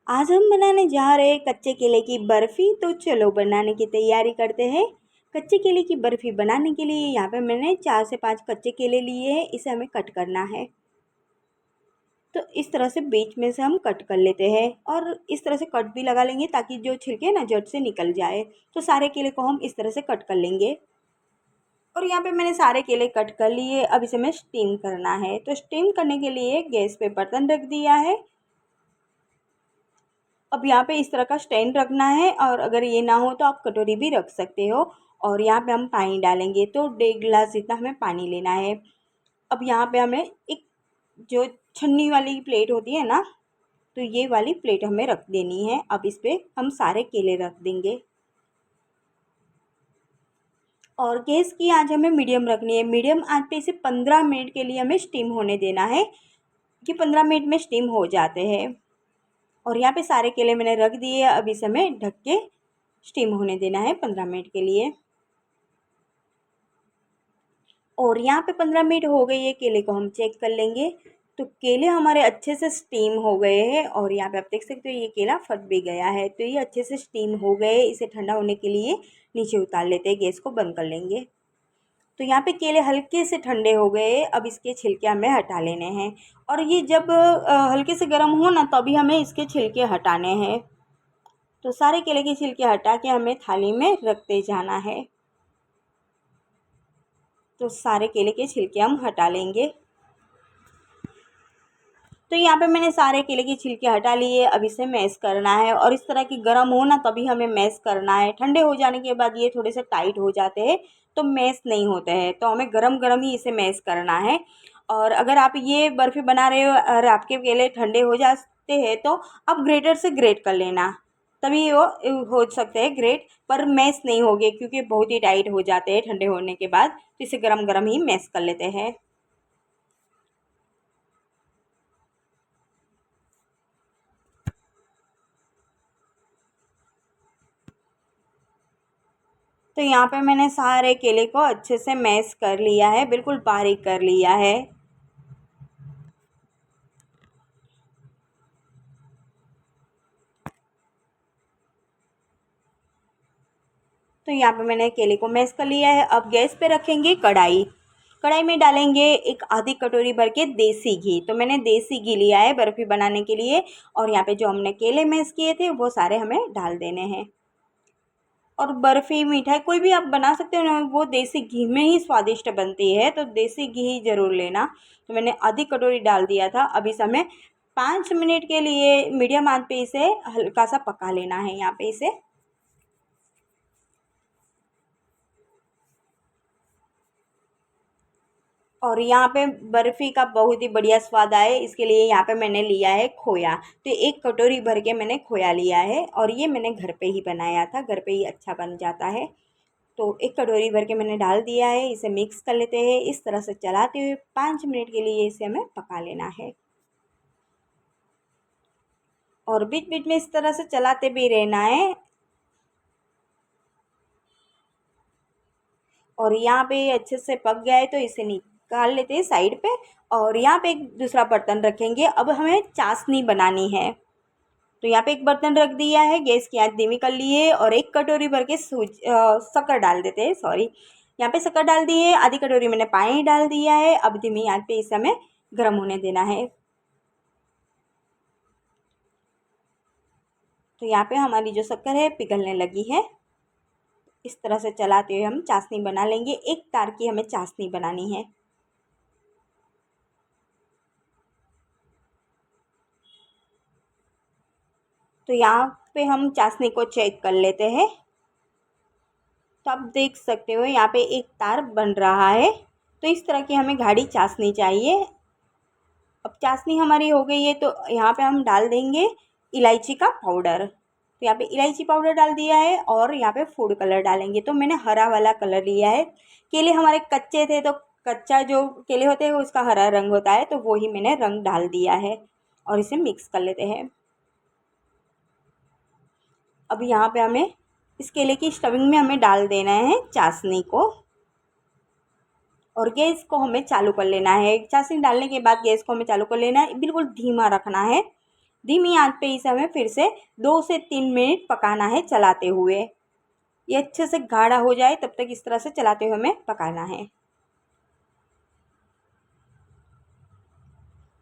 आज हम बनाने जा रहे हैं कच्चे केले की बर्फ़ी। तो चलो बनाने की तैयारी करते हैं। कच्चे केले की बर्फ़ी बनाने के लिए यहाँ पे मैंने 4 से 5 कच्चे केले लिए हैं। इसे हमें कट करना है। तो इस तरह से बीच में से हम कट कर लेते हैं और इस तरह से कट भी लगा लेंगे ताकि जो छिलके ना झट से निकल जाए। तो सारे केले को हम इस तरह से कट कर लेंगे। और यहाँ पे मैंने सारे केले कट कर लिए। अब इसे मैं स्टीम करना है। तो स्टीम करने के लिए गैस पे बर्तन रख दिया है। अब यहाँ पे इस तरह का स्टैंड रखना है और अगर ये ना हो तो आप कटोरी भी रख सकते हो। और यहाँ पे हम पानी डालेंगे तो 1.5 गिलास जितना हमें पानी लेना है। अब यहाँ पे हमें एक जो छन्नी वाली प्लेट होती है ना, तो ये वाली प्लेट हमें रख देनी है। अब इस पर हम सारे केले रख देंगे और गैस की आंच हमें मीडियम रखनी है। मीडियम आंच पे इसे 15 मिनट के लिए हमें स्टीम होने देना है। ये 15 मिनट में स्टीम हो जाते हैं। और यहाँ पे सारे केले मैंने रख दिए। अब इसे हमें ढक के स्टीम होने देना है 15 मिनट के लिए। और यहाँ पे 15 मिनट हो गई है। केले को हम चेक कर लेंगे। तो केले हमारे अच्छे से स्टीम हो गए हैं और यहाँ पे आप देख सकते हो ये केला फट भी गया है। तो ये अच्छे से स्टीम हो गए। इसे ठंडा होने के लिए नीचे उतार लेते हैं। गैस को बंद कर लेंगे। तो यहाँ पे केले हल्के से ठंडे हो गए। अब इसके छिलके हमें हटा लेने हैं। और ये जब हल्के से गर्म हो ना तभी हमें इसके छिलके हटाने हैं। तो सारे केले के छिलके हटा के हमें थाली में रखते जाना है। तो सारे केले के छिलके हम हटा लेंगे। तो यहाँ पे मैंने सारे केले के छिलके हटा लिए। अब इसे मैश करना है और इस तरह की गर्म हो ना तभी हमें मैश करना है। ठंडे हो जाने के बाद ये थोड़े से टाइट हो जाते हैं तो मैश नहीं होते हैं। तो हमें गरम गरम ही इसे मैश करना है। और अगर आप ये बर्फ़ी बना रहे हो और आपके केले ठंडे हो जाते हैं तो आप ग्रेटर से ग्रेट कर लेना, तभी वो हो सकते हैं ग्रेट। पर मैश नहीं होगे क्योंकि बहुत ही टाइट हो जाते हैं ठंडे होने के बाद। तो इसे गरम गरम ही मैश कर लेते हैं। तो यहाँ पे मैंने सारे केले को अच्छे से मैश कर लिया है, बिल्कुल बारीक कर लिया है। तो यहाँ पे मैंने केले को मैश कर लिया है। अब गैस पे रखेंगे कढ़ाई। कढ़ाई में डालेंगे एक आधी कटोरी भर के देसी घी। तो मैंने देसी घी लिया है बर्फ़ी बनाने के लिए। और यहाँ पे जो हमने केले मैश किए थे वो सारे हमें डाल देने हैं। और बर्फ़ी मिठाई कोई भी आप बना सकते हो ना, वो देसी घी में ही स्वादिष्ट बनती है। तो देसी घी ज़रूर लेना। तो मैंने आधी कटोरी डाल दिया था। अब इस हमें 5 मिनट के लिए मीडियम आंच पे इसे हल्का सा पका लेना है। यहाँ पे इसे और यहाँ पे बर्फ़ी का बहुत ही बढ़िया स्वाद आए इसके लिए यहाँ पे मैंने लिया है खोया। तो 1 कटोरी भर के मैंने खोया लिया है और ये मैंने घर पे ही बनाया था। घर पे ही अच्छा बन जाता है। तो 1 कटोरी भर के मैंने डाल दिया है। इसे मिक्स कर लेते हैं। इस तरह से चलाते हुए 5 मिनट के लिए इसे हमें पका लेना है। और बीच बीच में इस तरह से चलाते भी रहना है। और यहाँ पे अच्छे से पक गया है तो इसे निकाल लेते हैं साइड पे। और यहाँ पे एक दूसरा बर्तन रखेंगे। अब हमें चाशनी बनानी है। तो यहाँ पे एक बर्तन रख दिया है। गैस की आंच धीमी कर लिए और 1 कटोरी भर के शक्कर डाल देते हैं। सॉरी, यहाँ पे शक्कर डाल दी है। आधी कटोरी मैंने पानी डाल दिया है। अब धीमी आंच पे इसे हमें गर्म होने देना है। तो यहाँ पे हमारी जो शक्कर है पिघलने लगी है। इस तरह से चलाते हुए हम चाशनी बना लेंगे। एक तार की हमें चाशनी बनानी है। तो यहाँ पे हम चाशनी को चेक कर लेते हैं। तो आप देख सकते हो यहाँ पे एक तार बन रहा है। तो इस तरह की हमें गाढ़ी चाशनी चाहिए। अब चाशनी हमारी हो गई है तो यहाँ पे हम डाल देंगे इलायची का पाउडर। तो यहाँ पे इलायची पाउडर डाल दिया है और यहाँ पे फूड कलर डालेंगे। तो मैंने हरा वाला कलर लिया है। केले हमारे कच्चे थे तो कच्चा जो केले होते हैं उसका हरा रंग होता है, तो वो ही मैंने रंग डाल दिया है। और इसे मिक्स कर लेते हैं। अब यहाँ पे हमें इस केले की स्टफिंग में हमें डाल देना है चाशनी को। और गैस को हमें चालू कर लेना है। चाशनी डालने के बाद गैस को हमें चालू कर लेना है। बिल्कुल धीमा रखना है। धीमी आंच पे इसे हमें फिर से 2 से 3 मिनट पकाना है चलाते हुए। ये अच्छे से गाढ़ा हो जाए तब तक इस तरह से चलाते हुए हमें पकाना है।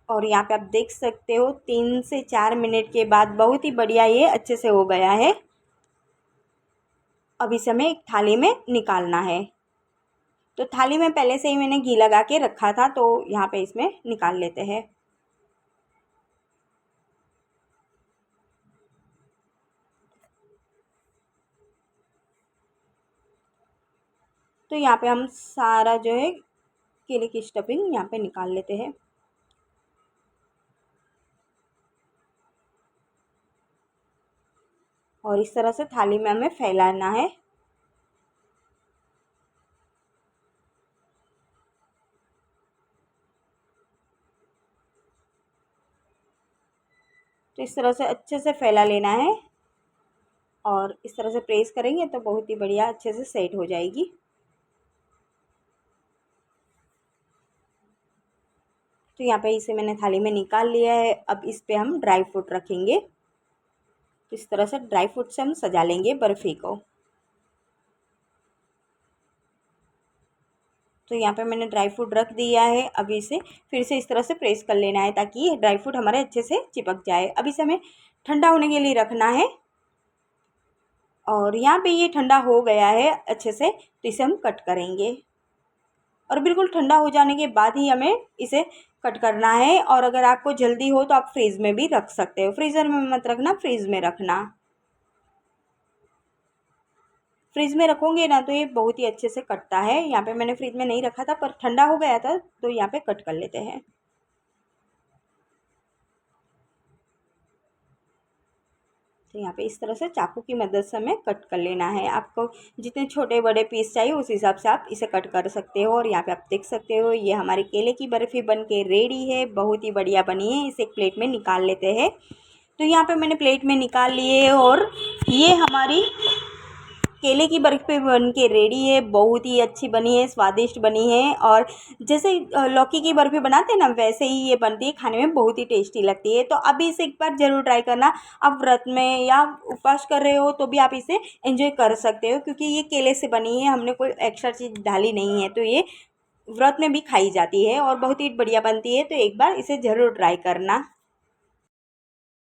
और यहाँ पे आप देख सकते हो 3 से 4 मिनट के बाद बहुत ही बढ़िया ये अच्छे से हो गया है। अब इसे हमें एक थाली में निकालना है। तो थाली में पहले से ही मैंने घी लगा के रखा था, तो यहाँ पे इसमें निकाल लेते हैं। तो यहाँ पे हम सारा जो है केले की स्टफिंग यहाँ पे निकाल लेते हैं। और इस तरह से थाली में हमें फैलाना है। तो इस तरह से अच्छे से फैला लेना है और इस तरह से प्रेस करेंगे तो बहुत ही बढ़िया अच्छे से सेट हो जाएगी। तो यहाँ पे इसे मैंने थाली में निकाल लिया है। अब इस पे हम ड्राई फ्रूट रखेंगे। तो इस तरह से ड्राई फ्रूट से हम सजा लेंगे बर्फ़ी को। तो यहाँ पे मैंने ड्राई फ्रूट रख दिया है। अब इसे फिर से इस तरह से प्रेस कर लेना है ताकि ये ड्राई फ्रूट हमारे अच्छे से चिपक जाए। अब इसे हमें ठंडा होने के लिए रखना है। और यहाँ पे ये ठंडा हो गया है अच्छे से, तो इसे हम कट करेंगे। और बिल्कुल ठंडा हो जाने के बाद ही हमें इसे कट करना है। और अगर आपको जल्दी हो तो आप फ्रीज़ में भी रख सकते हो। फ्रीज़र में मत रखना, फ्रीज़ में रखना। फ्रिज में रखोगे ना तो ये बहुत ही अच्छे से कटता है। यहाँ पे मैंने फ्रिज में नहीं रखा था पर ठंडा हो गया था, तो यहाँ पे कट कर लेते हैं। तो यहाँ पे इस तरह से चाकू की मदद से हमें कट कर लेना है। आपको जितने छोटे बड़े पीस चाहिए उस हिसाब से आप इसे कट कर सकते हो। और यहाँ पे आप देख सकते हो ये हमारी केले की बर्फ़ी बन के रेडी है। बहुत ही बढ़िया बनी है। इसे एक प्लेट में निकाल लेते हैं। तो यहाँ पे मैंने प्लेट में निकाल लिए और ये हमारी केले की बर्फ़ी बन के रेडी है। बहुत ही अच्छी बनी है, स्वादिष्ट बनी है। और जैसे लौकी की बर्फ़ी बनाते हैं ना, वैसे ही ये बनती है। खाने में बहुत ही टेस्टी लगती है। तो अभी इसे एक बार ज़रूर ट्राई करना। आप व्रत में या उपवास कर रहे हो तो भी आप इसे एंजॉय कर सकते हो, क्योंकि ये केले से बनी है। हमने कोई एक्स्ट्रा चीज़ डाली नहीं है, तो ये व्रत में भी खाई जाती है और बहुत ही बढ़िया बनती है। तो एक बार इसे ज़रूर ट्राई करना।